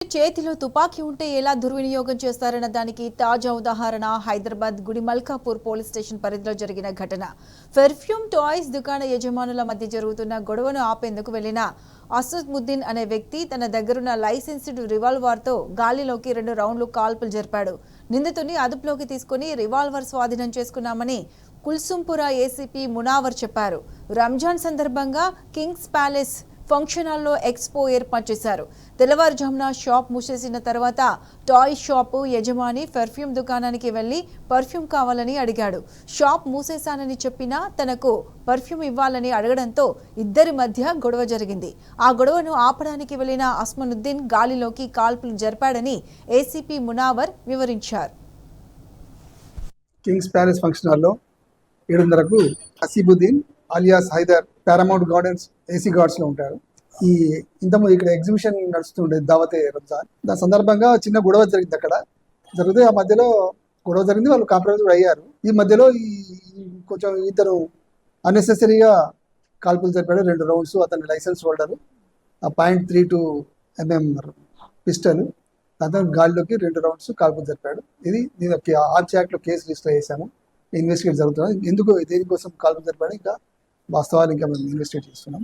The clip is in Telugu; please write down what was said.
చేతిలో తుపాకీ ఉంటే ఎలా దుర్వినియోగం చేస్తారన్న దానికి తాజా ఉదాహరణ హైదరాబాద్ గుడిమల్కాపూర్ పోలీస్ స్టేషన్ పరిధిలో జరిగిన ఘటన. పెర్ఫ్యూమ్ టాయ్స్ దుకాణ యజమానుల మధ్య జరుగుతున్న గొడవను ఆపేందుకు వెళ్లిన అసదుద్దీన్ అనే వ్యక్తి తన దగ్గరున్న లైసెన్స్డ్ రివాల్వర్తో గాలిలోకి 2 రౌండ్లు కాల్పులు జరిపాడు. నిందితుడిని అదుపులోకి తీసుకుని రివాల్వర్ స్వాధీనం చేసుకున్నామని కుల్సుంపుర ఏసీపీ మునావర్ చెప్పారు. రంజాన్ సందర్భంగా కింగ్స్ ప్యాలెస్ ఫంక్షన్ హాల్లో ఎక్స్పో ఏర్పాటు చేశారు. తెల్లవారుజామున షాప్ మూసేసిన తర్వాత టాయ్ షాప్ యజమాని పర్ఫ్యూమ్ దుకాణానికి వెళ్లి పర్ఫ్యూమ్ కావాలని అడిగాడు. షాప్ మూసేశానని చెప్పినా తనకు పర్ఫ్యూమ్ ఇవ్వాలని అడగడంతో ఇద్దరి మధ్య గొడవ జరిగింది. ఆ గొడవను ఆపడానికి వెళ్లిన అస్మనుద్దీన్ గాలిలోకి కాల్పులు జరిపాడని ఏసీపీ మునావర్ వివరించారు. కింగ్స్ ప్యాలెస్ ఫంక్షన్ హాల్లో 7:30కు Aseebuddin alias Haider Paramount Gardens AC Guards లో ఉంటారు. ఈ ఇంతకుముందు ఇక్కడ ఎగ్జిబిషన్ నడుస్తుండే దావతే రంజాన్, దాని సందర్భంగా చిన్న గొడవ జరిగింది. అక్కడ జరిగితే ఆ మధ్యలో గొడవ జరిగింది, వాళ్ళు కాంప్రమైజ్ కూడా అయ్యారు. ఈ మధ్యలో కొంచెం ఇద్దరు అన్నెసెసరీగా కాల్పులు జరిపాడు. 2 రౌండ్స్. అతని లైసెన్స్ హోల్డర్ ఆ .32 mm పిస్టల్ అతను గాలిలోకి 2 రౌండ్స్ కాల్పులు జరిపాడు. ఇది ఆర్చ్ యాక్ట్ లో కేసు రిజిస్టర్ చేశాము. ఇన్వెస్టిగేట్ జరుగుతున్నాం. ఎందుకు దేనికోసం కాల్పులు జరిపాడు ఇంకా వాస్తవాలు ఇంకా మేము ఇన్వెస్టిగేట్ చేస్తున్నాం.